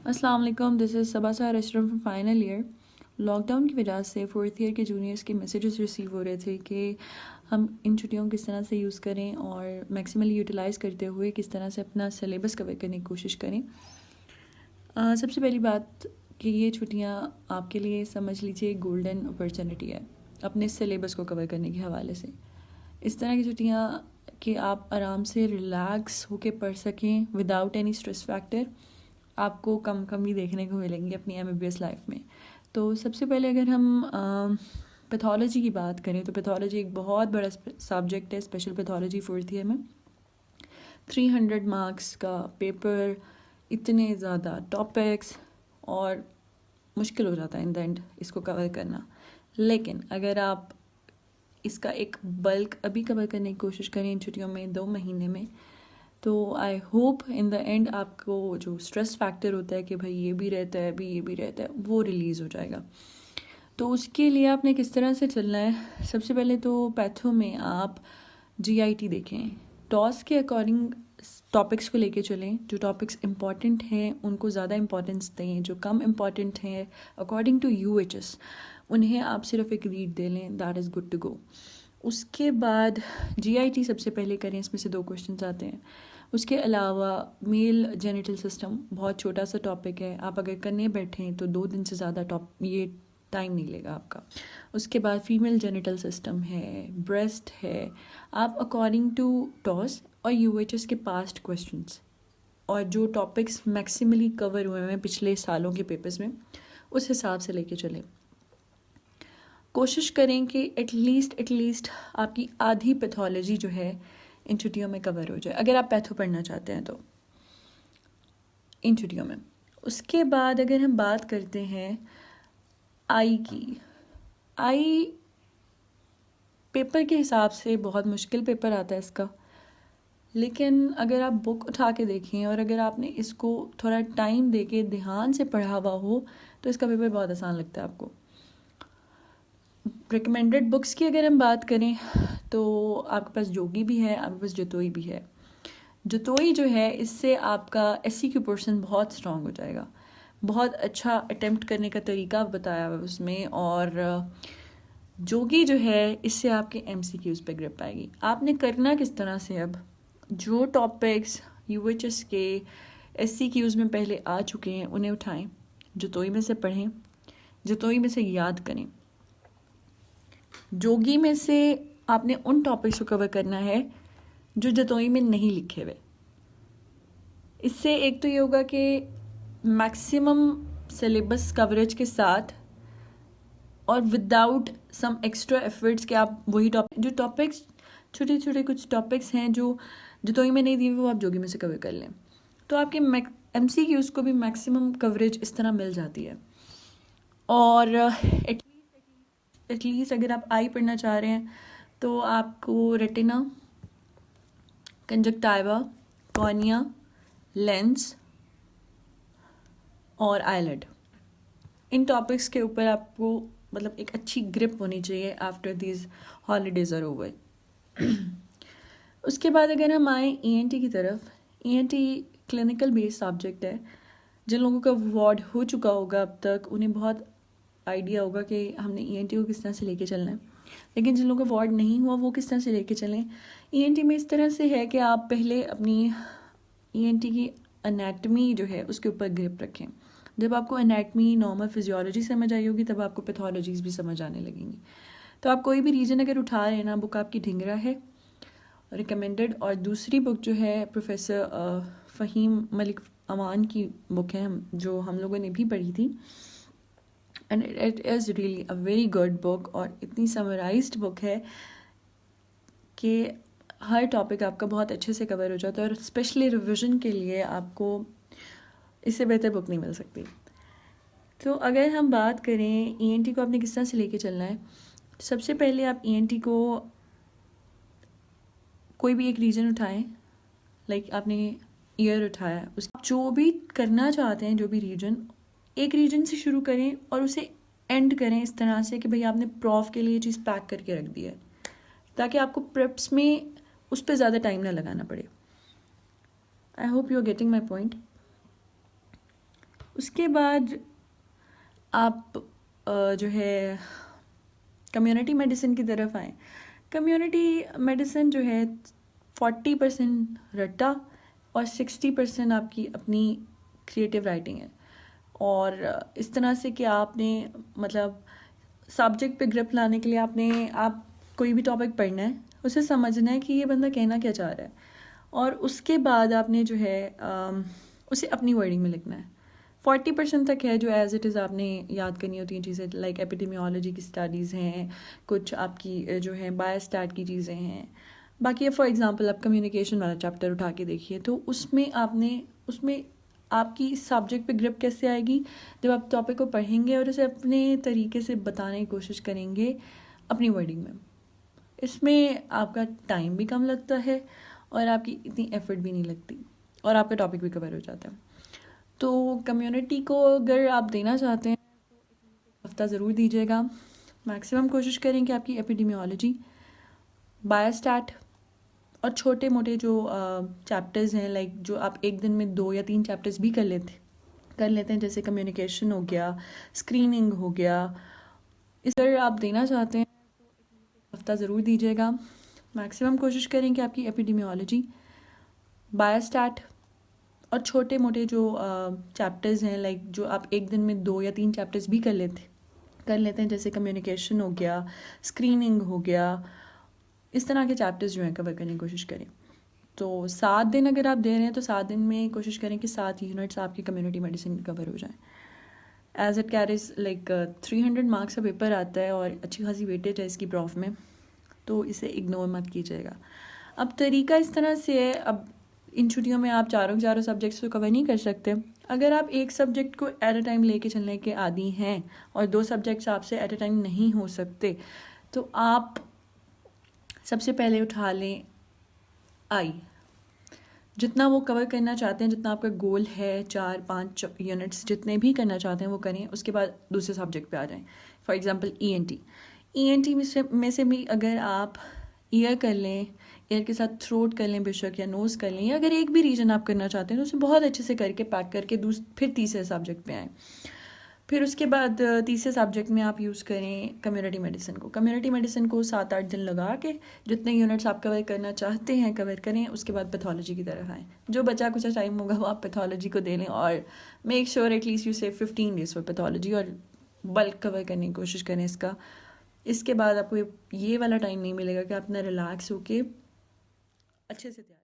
अस्सलाम वालेकुम, this is Saba Ashraf from final year. Lockdown की वजह से फोर्थ ईयर के जूनियर्स के मैसेजेस रिसीव हो रहे थे कि हम इन छुट्टियों को किस तरह से यूज़ करें और मैक्सिमली यूटिलाइज़ करते हुए किस तरह से अपना सिलेबस कवर करने की कोशिश करें। सबसे पहली बात कि ये छुट्टियाँ आपके लिए समझ लीजिए गोल्डन अपॉर्चुनिटी है अपने सिलेबस को कवर करने के हवाले से। इस तरह की छुट्टियाँ कि आप आराम से रिलैक्स होके पढ़ सकें विदाउट एनी स्ट्रेस फैक्टर, आपको कम कम ही देखने को मिलेंगी अपनी एमबीबीएस लाइफ में। तो सबसे पहले अगर हम पैथोलॉजी की बात करें तो पैथोलॉजी एक बहुत बड़ा सब्जेक्ट है, स्पेशल पैथोलॉजी फोर्थ ईयर में 300 मार्क्स का पेपर, इतने ज़्यादा टॉपिक्स और मुश्किल हो जाता है इन द एंड इसको कवर करना। लेकिन अगर आप इसका एक बल्क अभी कवर करने की कोशिश करें इन छुट्टियों में 2 महीने में, तो I hope in the end आपको जो स्ट्रेस फैक्टर होता है कि भाई ये भी रहता है अभी ये भी रहता है वो रिलीज़ हो जाएगा। तो उसके लिए आपने किस तरह से चलना है, सबसे पहले तो पैथो में आप जीआईटी देखें, टॉस के अकॉर्डिंग टॉपिक्स को लेके चलें। जो टॉपिक्स इम्पॉर्टेंट हैं उनको ज़्यादा इम्पॉर्टेंस दें, जो कम इम्पॉर्टेंट हैं अकॉर्डिंग टू यूएचएस उन्हें आप सिर्फ एक रीड दे लें, that is good to go. उसके बाद जीआईटी सबसे पहले करें, इसमें से 2 क्वेश्चन आते हैं। उसके अलावा मेल जेनिटल सिस्टम बहुत छोटा सा टॉपिक है, आप अगर करने बैठें तो 2 दिन से ज़्यादा ये टाइम नहीं लेगा आपका। उसके बाद फीमेल जेनिटल सिस्टम है, ब्रेस्ट है, आप अकॉर्डिंग टू टॉस और यूएचएस के पास्ट क्वेश्चंस और जो टॉपिक्स मैक्सिमली कवर हुए हैं पिछले सालों के पेपर्स में उस हिसाब से लेके चलें। कोशिश करें कि एटलीस्ट आपकी आधी पैथोलॉजी जो है इन छुट्टियों में कवर हो जाए, अगर आप पैथो पढ़ना चाहते हैं तो इन छुट्टियों में। उसके बाद अगर हम बात करते हैं आई की, आई पेपर के हिसाब से बहुत मुश्किल पेपर आता है इसका, लेकिन अगर आप बुक उठा के देखें और अगर आपने इसको थोड़ा टाइम दे के ध्यान से पढ़ा हुआ हो तो इसका पेपर बहुत आसान लगता है आपको। रिकमेंडेड बुक्स की अगर हम बात करें तो आपके पास जोगी भी है, आपके पास जतोई भी है। जतोई जो है इससे आपका एससी की पोर्शन बहुत स्ट्रांग हो जाएगा, बहुत अच्छा अटेम्प्ट करने का तरीका बताया हुआ उसमें, और जोगी जो है इससे आपके एमसीक्यूज पे ग्रिप आएगी। आपने करना किस तरह से, अब जो टॉपिक्स यूएचएस के एससीक्यूज में पहले आ चुके हैं उन्हें उठाएं, जतोई में से पढ़ें, जतोई में से याद करें। जोगी में से आपने उन टॉपिक्स को कवर करना है जो जतोई में नहीं लिखे हुए। इससे एक तो ये होगा कि मैक्सिमम सिलेबस कवरेज के साथ और विदाउट सम एक्स्ट्रा एफर्ट्स कि आप वही टॉपिक्स छोटे छोटे कुछ टॉपिक्स हैं जो जतोई में नहीं दिए वो आप जोगी में से कवर कर लें, तो आपके एमसीक्यूज को भी मैक्सिमम कवरेज इस तरह मिल जाती है। और एटलीस्ट अगर आप आई पढ़ना चाह रहे हैं तो आपको रेटिना, कंजक्टाइवा, कॉर्निया, लेंस और आईलिड, इन टॉपिक्स के ऊपर आपको मतलब एक अच्छी ग्रिप होनी चाहिए after these holidays are over. उसके बाद अगर हम आए ईएनटी की तरफ, ईएनटी क्लिनिकल बेस्ड सब्जेक्ट है। जिन लोगों का वार्ड हो चुका होगा अब तक उन्हें बहुत आइडिया होगा कि हमने ईएनटी को किस तरह से लेके चलना है, लेकिन जिन लोगों का वार्ड नहीं हुआ वो किस तरह से लेके चलें। ईएनटी में इस तरह से है कि आप पहले अपनी ईएनटी की एनाटमी जो है उसके ऊपर ग्रिप रखें। जब आपको एनाटमी नॉर्मल फिजियोलॉजी समझ आई होगी तब आपको पैथोलॉजीज भी समझ आने लगेंगी। तो आप कोई भी रीजन अगर उठा रहे हैं ना, बुक आपकी ढिंगरा है रिकमेंडेड, और दूसरी बुक जो है प्रोफेसर फ़हीम मलिक अमान की बुक है जो हम लोगों ने भी पढ़ी थी, and it is really a very good book और इतनी समराइज्ड बुक है कि हर टॉपिक आपका बहुत अच्छे से कवर हो जाता है, और स्पेशली रिविजन के लिए आपको इससे बेहतर बुक नहीं मिल सकती। तो अगर हम बात करें ईएनटी को आपने किस तरह से लेके चलना है, सबसे पहले आप ईएनटी को कोई भी एक रीजन उठाएं, लाइक आपने ईयर उठाया, उस जो भी करना चाहते हैं जो भी रीजन, एक रीजन से शुरू करें और उसे एंड करें इस तरह से कि भाई आपने प्रॉफ के लिए चीज़ पैक करके रख दी है, ताकि आपको प्रेप्स में उस पर ज़्यादा टाइम ना लगाना पड़े। I hope you are getting my point. उसके बाद आप जो है कम्युनिटी मेडिसिन की तरफ आएँ। कम्युनिटी मेडिसिन जो है 40% रट्टा और 60% आपकी अपनी क्रिएटिव राइटिंग है। और इस तरह से कि आपने मतलब सब्जेक्ट पे ग्रिप लाने के लिए आप कोई भी टॉपिक पढ़ना है, उसे समझना है कि ये बंदा कहना क्या चाह रहा है, और उसके बाद आपने जो है उसे अपनी वर्डिंग में लिखना है। 40% तक है जो एज इट इज़ आपने याद करनी होती हैं चीज़ें, लाइक एपिडेमियोलॉजी की स्टडीज़ हैं, कुछ आपकी जो है बायोस्टैट की चीज़ें हैं। बाकी फॉर एग्जांपल आप कम्युनिकेशन वाला चैप्टर उठा के देखिए, तो उसमें आपकी सब्जेक्ट पे ग्रिप कैसे आएगी, जब आप टॉपिक को पढ़ेंगे और उसे अपने तरीके से बताने की कोशिश करेंगे अपनी वर्डिंग में। इसमें आपका टाइम भी कम लगता है और आपकी इतनी एफर्ट भी नहीं लगती, और आपका टॉपिक भी कवर हो जाता है। तो कम्युनिटी को अगर आप देना चाहते हैं तो हफ्ता ज़रूर दीजिएगा। मैक्सिमम कोशिश करें कि आपकी एपिडेमियोलॉजी, बायोस्टैट और छोटे मोटे जो चैप्टर्स हैं, लाइक जो आप एक दिन में 2 या 3 चैप्टर्स भी कर लेते हैं, जैसे कम्युनिकेशन हो गया, स्क्रीनिंग हो गया, इस तरह आप देना चाहते हैं तो हफ्ता ज़रूर दीजिएगा। मैक्सिमम कोशिश करें कि आपकी एपिडेमियोलॉजी, बायोस्टैट और छोटे मोटे जो चैप्टर्स हैं, लाइक जो आप एक दिन में 2 या 3 चैप्टर्स भी कर लेते हैं, जैसे कम्युनिकेशन हो गया, स्क्रीनिंग हो गया, इस तरह के चैप्टर्स जो हैं कवर करने की कोशिश करें। तो 7 दिन अगर आप दे रहे हैं तो 7 दिन में कोशिश करें कि 7 यूनिट्स आपकी कम्युनिटी मेडिसिन कवर हो जाएं। As it carries like 300 marks का पेपर आता है और अच्छी खासी वेटेज है इसकी प्रॉफ में, तो इसे इग्नोर मत कीजिएगा। अब तरीका इस तरह से है, अब इन छुट्टियों में आप चारों सब्जेक्ट्स तो कवर नहीं कर सकते। अगर आप एक सब्जेक्ट को एट अ टाइम लेके चलने के आदी हैं और 2 सब्जेक्ट्स आपसे एट अ टाइम नहीं हो सकते, तो आप सबसे पहले उठा लें आई। जितना वो कवर करना चाहते हैं, जितना आपका गोल है, 4-5 यूनिट्स जितने भी करना चाहते हैं वो करें। उसके बाद दूसरे सब्जेक्ट पे आ जाएं। फॉर एग्जांपल ईएनटी में से भी अगर आप ईयर कर लें, ईयर के साथ थ्रोट कर लें बेशक, या नोज़ कर लें, या अगर एक भी रीजन आप करना चाहते हैं तो उसे बहुत अच्छे से करके पैक करके फिर तीसरे सब्जेक्ट पे आएँ। फिर उसके बाद तीसरे सब्जेक्ट में आप यूज़ करें कम्युनिटी मेडिसिन को 7-8 दिन लगा के जितने यूनिट्स आप कवर करना चाहते हैं कवर करें। उसके बाद पैथोलॉजी की तरफ आएँ। जो बचा कुछ टाइम होगा वो आप पैथोलॉजी को दे लें, और make sure at least you save 15 days for pathology, और बल्क कवर करने की कोशिश करें इसका। इसके बाद आपको ये वाला टाइम नहीं मिलेगा कि आप इतना रिलैक्स होके अच्छे से तैयार